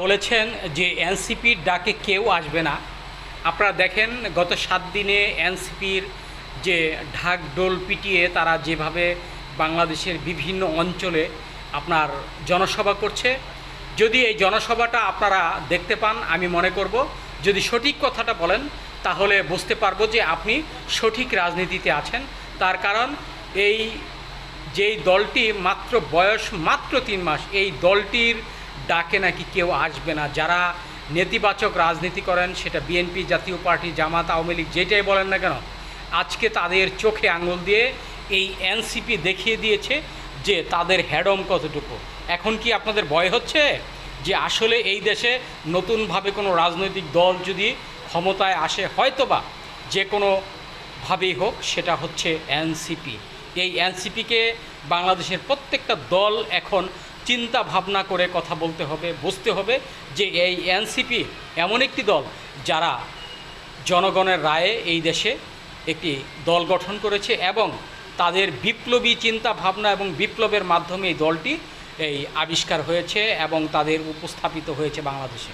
বলেছেন যে এনসিপির ডাকে কেউ আসবে না। আপনারা দেখেন গত 7 দিনে এনসিপির যে ঢাক ডোল পিটিয়ে তারা যেভাবে বাংলাদেশের বিভিন্ন অঞ্চলে আপনার জনসভা করছে, যদি এই জনসভাটা আপনারা দেখতে পান, আমি মনে করব যদি সঠিক কথাটা বলেন তাহলে বুঝতে পারবো যে আপনি সঠিক রাজনীতিতে আছেন। তার কারণ এই যেই দলটি বয়স মাত্র 3 মাস, এই দলটির ডাকে নাকি কেউ আসবে না। যারা নেতিবাচক রাজনীতি করেন, সেটা বিএনপি, জাতীয় পার্টি, জামাত, আওয়ামী লীগ, যেটাই বলেন না কেন, আজকে তাদের চোখে আঙুল দিয়ে এই এনসিপি দেখিয়ে দিয়েছে যে তাদের হ্যাডম কতটুকু। এখন কি আপনাদের ভয় হচ্ছে যে আসলে এই দেশে নতুনভাবে কোনো রাজনৈতিক দল যদি ক্ষমতায় আসে, হয়তোবা যে কোনোভাবেই হোক, সেটা হচ্ছে এনসিপি। এই এনসিপিকে বাংলাদেশের প্রত্যেকটা দল এখন চিন্তা ভাবনা করে কথা বলতে হবে, বুঝতে হবে যে এই এনসিপি এমন একটি দল যারা জনগণের রায়ে এই দেশে একটি দল গঠন করেছে এবং তাদের বিপ্লবী চিন্তা ভাবনা এবং বিপ্লবের মাধ্যমে এই দলটি আবিষ্কার হয়েছে এবং তাদের উপস্থাপিত হয়েছে বাংলাদেশে।